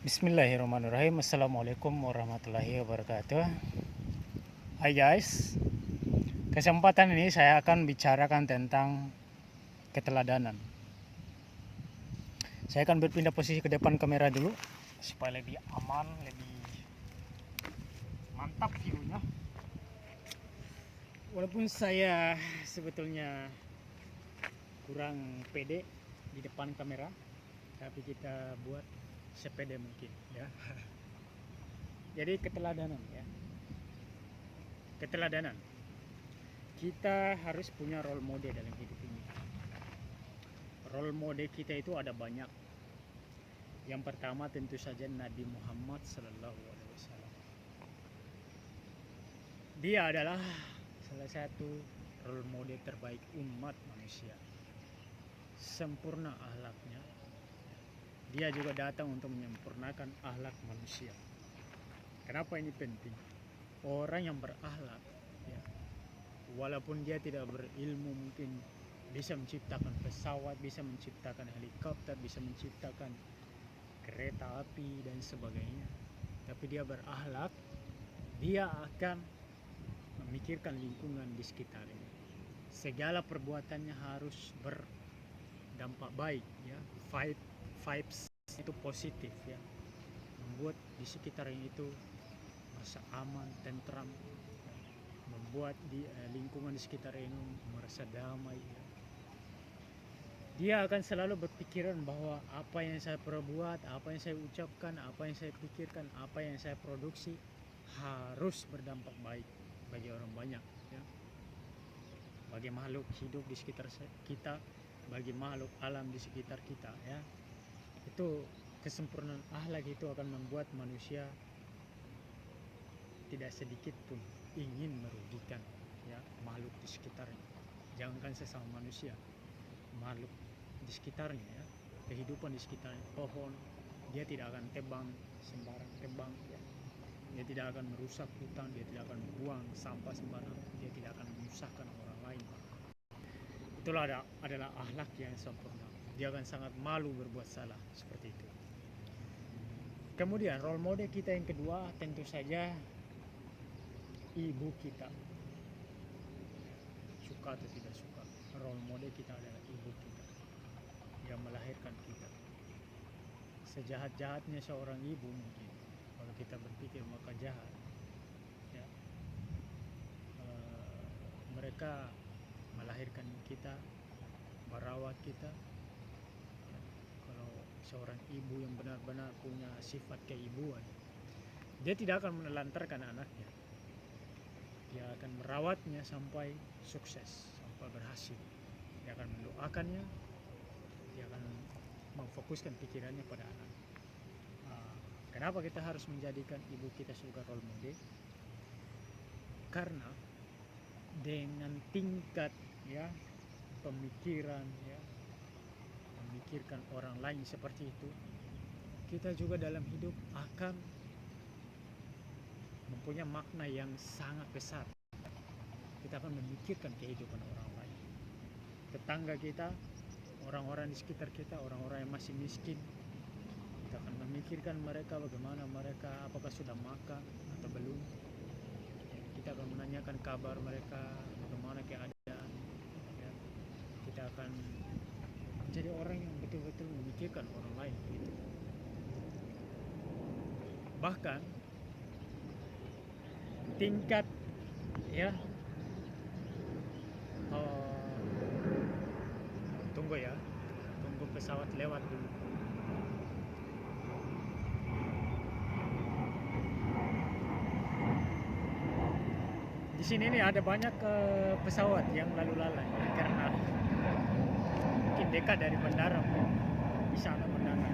Bismillahirrahmanirrahim. Assalamualaikum warahmatullahi wabarakatuh. Hai guys, kesempatan ini saya akan bicarakan tentang keteladanan. Saya akan berpindah posisi ke depan kamera dulu supaya lebih aman, lebih mantap view-nya. Walaupun saya sebetulnya kurang pede di depan kamera, tapi kita buat sepede mungkin ya. Jadi keteladanan ya. Keteladanan. Kita harus punya role model dalam hidup ini. Role model kita itu ada banyak. Yang pertama tentu saja Nabi Muhammad SAW. Dia adalah salah satu role model terbaik umat manusia. Sempurna akhlaknya. Dia juga datang untuk menyempurnakan akhlak manusia. Kenapa ini penting? Orang yang berakhlak, ya, walaupun dia tidak berilmu, mungkin bisa menciptakan pesawat, bisa menciptakan helikopter, bisa menciptakan kereta api dan sebagainya. Tapi dia berakhlak, dia akan memikirkan lingkungan di sekitarnya. Segala perbuatannya harus berdampak baik, ya. Vibes itu positif, ya, membuat di sekitarnya itu merasa aman, tentram, membuat di lingkungan di sekitar ini merasa damai, ya. Dia akan selalu berpikiran bahwa apa yang saya perbuat, apa yang saya ucapkan, apa yang saya pikirkan, apa yang saya produksi harus berdampak baik bagi orang banyak, ya. Bagi makhluk hidup di sekitar kita, bagi makhluk alam di sekitar kita, ya. Itu kesempurnaan akhlak itu akan membuat manusia tidak sedikit pun ingin merugikan, ya, makhluk di sekitarnya. Jangankan sesama manusia, makhluk di sekitarnya, ya, kehidupan di sekitarnya, pohon dia tidak akan tebang sembarang tebang, ya. Dia tidak akan merusak hutan, dia tidak akan buang sampah sembarang, dia tidak akan menyusahkan orang lain. Itulah adalah akhlak yang sempurna. Dia akan sangat malu berbuat salah seperti itu. Kemudian role model kita yang kedua tentu saja ibu kita. Suka atau tidak suka, role model kita adalah ibu kita yang melahirkan kita. Sejahat-jahatnya seorang ibu mungkin, kalau kita berpikir maka jahat, ya, mereka melahirkan kita, merawat kita. Kalau seorang ibu yang benar-benar punya sifat keibuan, dia tidak akan menelantarkan anaknya. Dia akan merawatnya sampai sukses, sampai berhasil. Dia akan mendoakannya, dia akan memfokuskan pikirannya pada anak. Kenapa kita harus menjadikan ibu kita sebagai role model? Karena dengan tingkat, ya, pemikiran, ya, memikirkan orang lain seperti itu, kita juga dalam hidup akan mempunyai makna yang sangat besar. Kita akan memikirkan kehidupan orang lain, tetangga kita, orang-orang di sekitar kita, orang-orang yang masih miskin. Kita akan memikirkan mereka, bagaimana mereka, apakah sudah makan atau belum. Kita akan menanyakan kabar mereka, bagaimana keadaan, ya. Kita akan menjadi orang yang betul-betul memikirkan orang lain, gitu. Bahkan tingkat, ya, tunggu ya, tunggu pesawat lewat dulu. Di sini nih ada banyak pesawat yang lalu lalang karena mungkin dekat dari bandara, di sana bandara.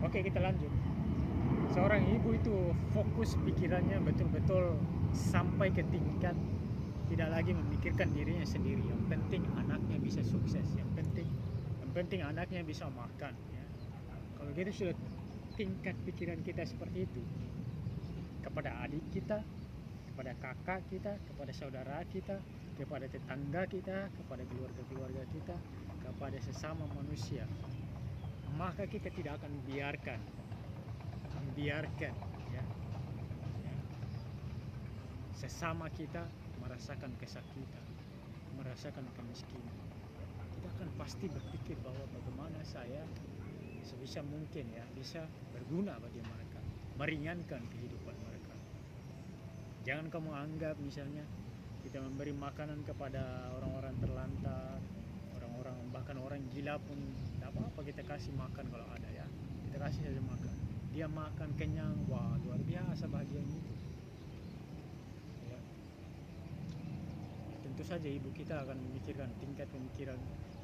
Oke, kita lanjut. Seorang ibu itu fokus pikirannya betul-betul sampai ke tingkat tidak lagi memikirkan dirinya sendiri. Yang penting anaknya bisa sukses. Yang penting anaknya bisa makan, ya. Kalau kita sudah tingkat pikiran kita seperti itu kepada adik kita, kepada kakak kita, kepada saudara kita, kepada tetangga kita, kepada keluarga-keluarga kita, kepada sesama manusia, maka kita tidak akan membiarkan ya, sesama kita merasakan kesakitan, merasakan kemiskinan. Kita akan pasti berpikir bahwa bagaimana saya sebisa mungkin ya bisa berguna bagi mereka, meringankan kehidupan mereka. Jangan kamu anggap misalnya kita memberi makanan kepada orang-orang terlantar, orang-orang bahkan orang gila pun tidak apa-apa kita kasih makan kalau ada ya. Kita kasih saja makan. Dia makan kenyang, wah luar biasa bahagianya itu. Ya. Tentu saja ibu kita akan memikirkan tingkat pemikiran,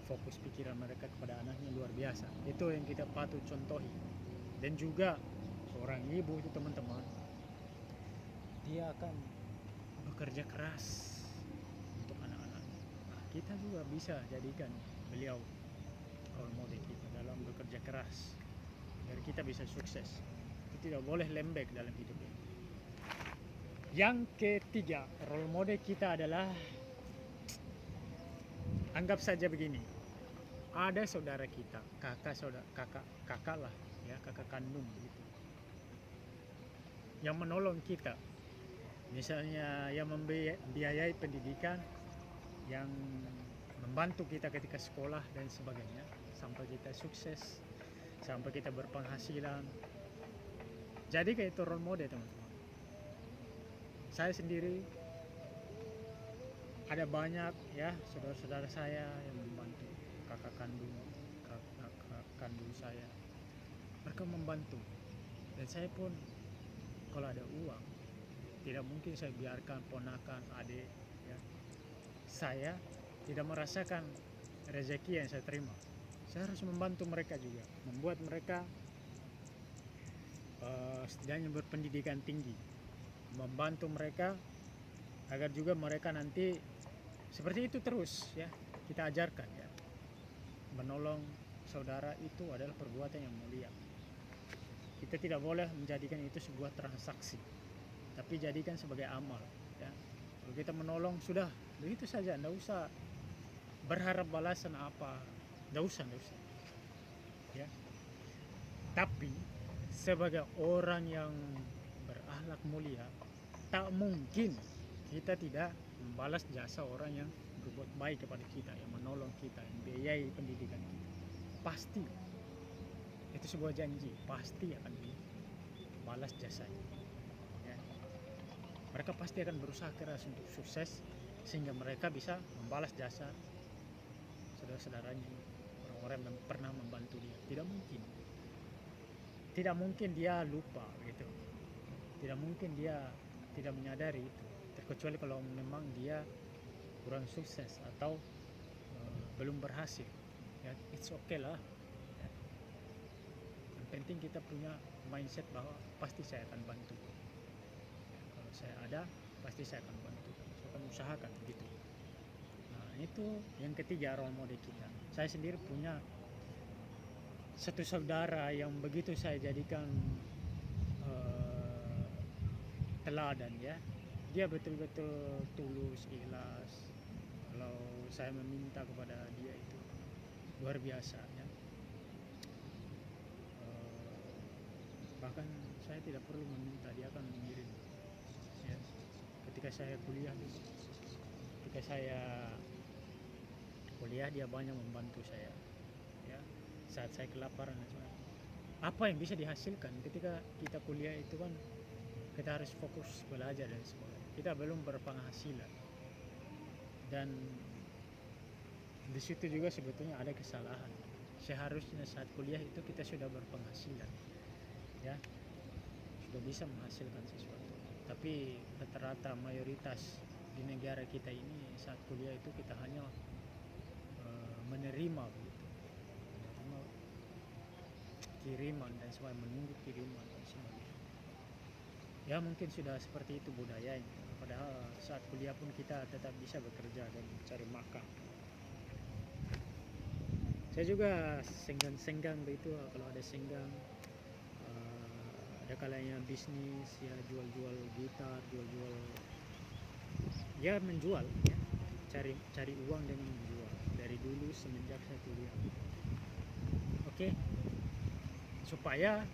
fokus pikiran mereka kepada anaknya luar biasa. Itu yang kita patut contohi. Dan juga seorang ibu itu teman-teman, dia akan bekerja keras untuk anak-anak. Nah, kita juga bisa jadikan beliau role model kita dalam bekerja keras agar kita bisa sukses. Kita tidak boleh lembek dalam hidup ini. Yang ketiga, role model kita adalah, anggap saja begini, ada saudara kita, kakak lah ya, kakak kandung gitu, yang menolong kita, misalnya yang membiayai pendidikan, yang membantu kita ketika sekolah dan sebagainya, sampai kita sukses, sampai kita berpenghasilan. Jadi kayak itu role model teman-teman. Saya sendiri ada banyak ya saudara-saudara saya yang membantu, kakak kandung saya, mereka membantu. Dan saya pun kalau ada uang tidak mungkin saya biarkan ponakan, adik ya, saya tidak merasakan rezeki yang saya terima. Saya harus membantu mereka juga, membuat mereka setidaknya berpendidikan tinggi, membantu mereka agar juga mereka nanti seperti itu terus ya, kita ajarkan ya. Menolong saudara itu adalah perbuatan yang mulia. Kita tidak boleh menjadikan itu sebuah transaksi, tapi jadikan sebagai amal ya. Kalau kita menolong sudah begitu saja, tidak usah berharap balasan apa, tidak usah ya. Tapi sebagai orang yang berakhlak mulia, tak mungkin kita tidak membalas jasa orang yang berbuat baik kepada kita, yang menolong kita, yang biayai pendidikan kita. Pasti itu sebuah janji, pasti akan dibalas jasanya ya. Mereka pasti akan berusaha keras untuk sukses sehingga mereka bisa membalas jasa saudara-saudaranya, orang-orang yang pernah membantu dia. Tidak mungkin dia lupa gitu, tidak mungkin dia tidak menyadari itu, terkecuali kalau memang dia kurang sukses atau belum berhasil ya. It's okay lah ya. Yang penting kita punya mindset bahwa pasti saya akan bantu ya. Kalau saya ada pasti saya akan bantu, saya akan usahakan gitu. Nah itu yang ketiga, role model kita. Saya sendiri punya satu saudara yang begitu saya jadikan teladan ya. Dia betul-betul tulus, ikhlas. Kalau saya meminta kepada dia itu luar biasa ya. Bahkan saya tidak perlu meminta, dia akan mengirim ya. Ketika saya kuliah dia banyak membantu saya ya, saat saya kelaparan. Apa yang bisa dihasilkan ketika kita kuliah itu kan kita harus fokus belajar dan sebagainya, kita belum berpenghasilan, dan di situ juga sebetulnya ada kesalahan. Seharusnya saat kuliah itu kita sudah berpenghasilan ya, sudah bisa menghasilkan sesuatu. Tapi rata-rata mayoritas di negara kita ini saat kuliah itu kita hanya menerima begitu, menerima kiriman dan sebagainya, menunggu kiriman dan sebagainya. Ya mungkin sudah seperti itu budayanya, padahal saat kuliah pun kita tetap bisa bekerja dan cari makan. Saya juga senggang begitu, kalau ada senggang, ada kalanya bisnis ya, jual-jual gitar, jual-jual dia menjual ya, cari uang dengan menjual dari dulu semenjak saya kuliah. Oke, supaya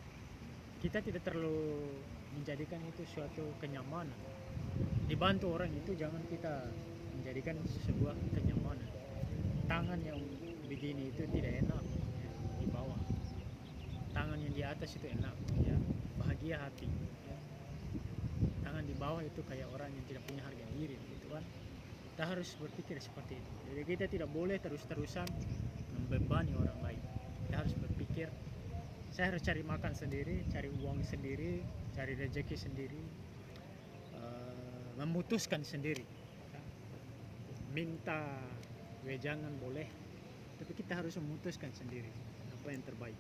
kita tidak terlalu menjadikan itu suatu kenyamanan. Dibantu orang itu jangan kita menjadikan sebuah kenyamanan. Tangan yang begini itu tidak enak ya, di bawah. Tangan yang di atas itu enak ya, bahagia hati ya. Tangan di bawah itu kayak orang yang tidak punya harga diri gitu kan. Kita harus berpikir seperti itu. Jadi kita tidak boleh terus-terusan membebani orang lain. Kita harus berpikir, saya harus cari makan sendiri, cari uang sendiri, cari rezeki sendiri, memutuskan sendiri ya. Minta wejangan boleh, tapi kita harus memutuskan sendiri apa yang terbaik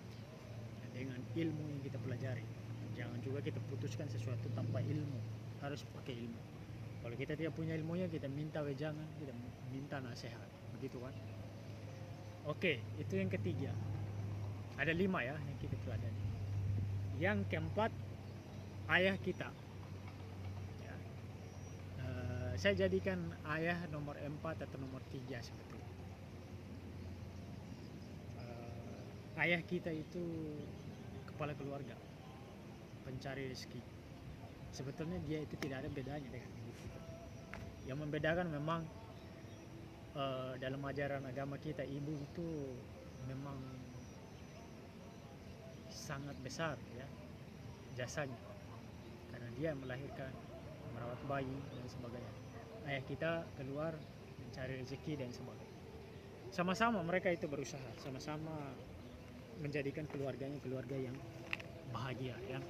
ya, dengan ilmu yang kita pelajari. Jangan juga kita putuskan sesuatu tanpa ilmu, harus pakai ilmu. Kalau kita tidak punya ilmunya, kita minta wejangan, kita minta nasihat, begitu kan. Oke, itu yang ketiga. Ada 5 ya yang kita pelajari. Yang keempat, ayah kita ya. Saya jadikan ayah nomor 4 atau nomor 3 sebetulnya. Ayah kita itu kepala keluarga, pencari rezeki. Sebetulnya dia itu tidak ada bedanya dengan ibu kita. Yang membedakan memang dalam ajaran agama kita, ibu itu memang sangat besar ya jasanya, karena dia melahirkan, merawat bayi dan sebagainya. Ayah kita keluar mencari rezeki dan sebagainya. Sama-sama mereka itu berusaha, sama-sama menjadikan keluarganya keluarga yang bahagia ya.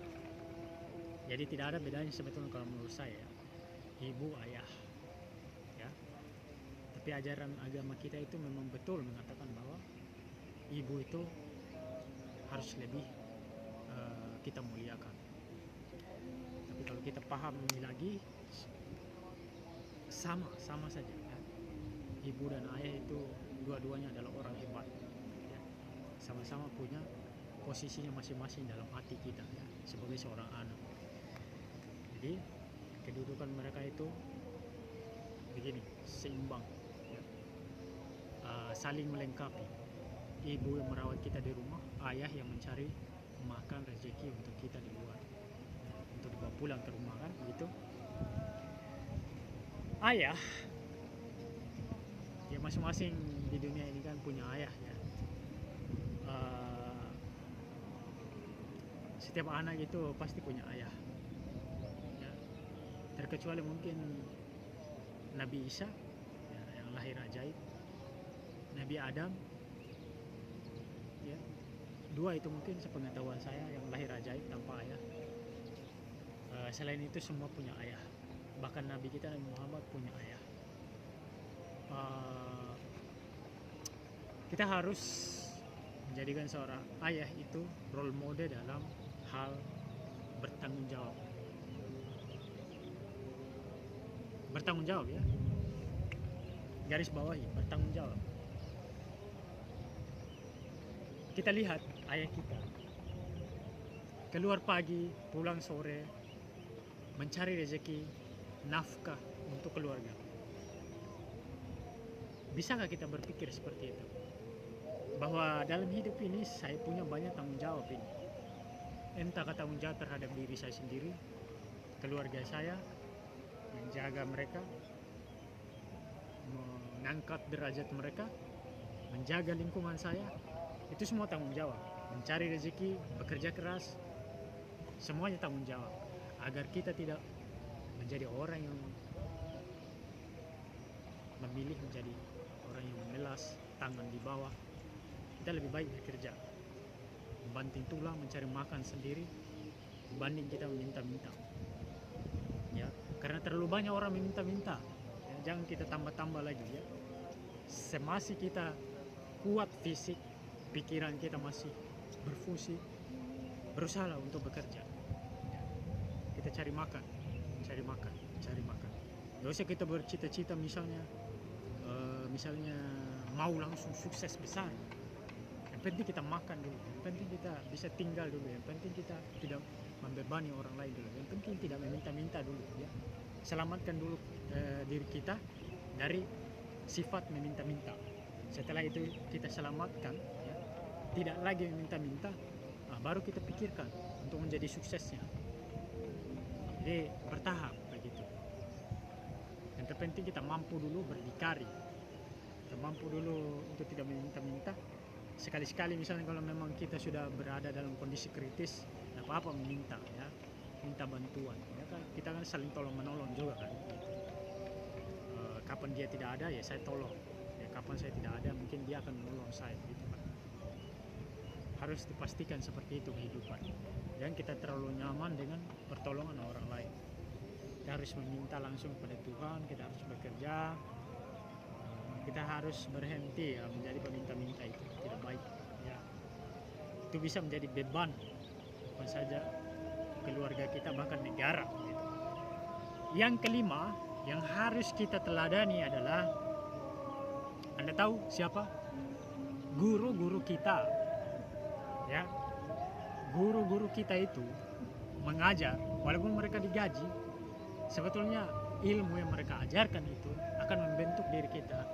Jadi tidak ada bedanya sebetulnya kalau menurut saya, ibu ayah ya. Tapi ajaran agama kita itu memang betul mengatakan bahwa ibu itu harus lebih kita muliakan. Tapi kalau kita paham ini lagi, sama saja ya. Ibu dan ayah itu dua-duanya adalah orang hebat ya. Sama-sama punya posisinya masing-masing dalam hati kita ya, sebagai seorang anak. Jadi kedudukan mereka itu begini, seimbang ya. Saling melengkapi. Ibu yang merawat kita di rumah, ayah yang mencari makan rezeki untuk kita di luar, untuk dibawa pulang ke rumah kan begitu. Ayah ya, masing-masing di dunia ini kan punya ayah ya. Setiap anak itu pasti punya ayah ya. Terkecuali mungkin Nabi Isa ya, yang lahir ajaib, Nabi Adam ya, 2 itu mungkin sepengetahuan saya yang lahir ajaib tanpa ayah. Selain itu semua punya ayah. Bahkan Nabi kita Nabi Muhammad punya ayah. Kita harus menjadikan seorang ayah itu role model dalam hal bertanggung jawab. Bertanggung jawab ya. Garis bawahi, bertanggung jawab. Kita lihat ayah kita keluar pagi, pulang sore, mencari rezeki, nafkah untuk keluarga. Bisakah kita berpikir seperti itu? Bahwa dalam hidup ini saya punya banyak tanggung jawab ini. Entah tanggung jawab terhadap diri saya sendiri, keluarga saya, menjaga mereka, mengangkat derajat mereka, menjaga lingkungan saya. Itu semua tanggung jawab. Mencari rezeki, bekerja keras, semuanya tanggung jawab. Agar kita tidak menjadi orang yang memilih menjadi orang yang memelas, tangan di bawah. Kita lebih baik bekerja, membanting tulang, mencari makan sendiri, dibanding kita meminta-minta ya. Karena terlalu banyak orang meminta-minta ya, jangan kita tambah-tambah lagi ya. Semasi kita kuat fisik, pikiran kita masih berfungsi, berusaha untuk bekerja ya. Kita cari makan. Gak usah kita bercita-cita misalnya mau langsung sukses besar. Yang penting kita makan dulu, yang penting kita bisa tinggal dulu, yang penting kita tidak membebani orang lain dulu, yang penting tidak meminta-minta dulu ya. Selamatkan dulu diri kita dari sifat meminta-minta. Setelah itu kita selamatkan, ya, tidak lagi meminta-minta, baru kita pikirkan untuk menjadi suksesnya. Jadi bertahap begitu. Yang terpenting kita mampu dulu berdikari, kita mampu dulu untuk tidak meminta-minta. Sekali-sekali misalnya kalau memang kita sudah berada dalam kondisi kritis, tidak apa-apa meminta, ya, minta bantuan, ya kan, kita kan saling tolong menolong juga kan. Kapan dia tidak ada, ya saya tolong, ya kapan saya tidak ada mungkin dia akan menolong saya gitu kan. Harus dipastikan seperti itu kehidupan. Jangan kita terlalu nyaman dengan pertolongan orang lain. Kita harus meminta langsung kepada Tuhan, kita harus bekerja, kita harus berhenti, ya, menjadi peminta-minta itu tidak baik, ya. Itu bisa menjadi beban bukan saja keluarga kita, bahkan negara gitu. Yang kelima yang harus kita teladani adalah, Anda tahu siapa? Guru-guru kita, ya. Guru-guru kita itu mengajar, walaupun mereka digaji, sebetulnya ilmu yang mereka ajarkan itu akan membentuk diri kita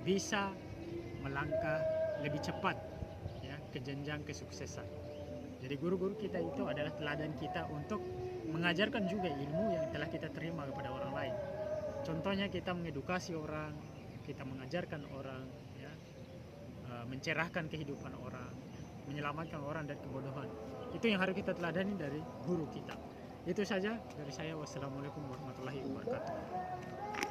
bisa melangkah lebih cepat, ya, ke jenjang kesuksesan. Jadi guru-guru kita itu adalah teladan kita untuk mengajarkan juga ilmu yang telah kita terima kepada orang lain. Contohnya kita mengedukasi orang, kita mengajarkan orang, ya, mencerahkan kehidupan orang, menyelamatkan orang dari kebodohan. Itu yang harus kita teladani dari guru kita. Itu saja dari saya. Wassalamualaikum warahmatullahi wabarakatuh.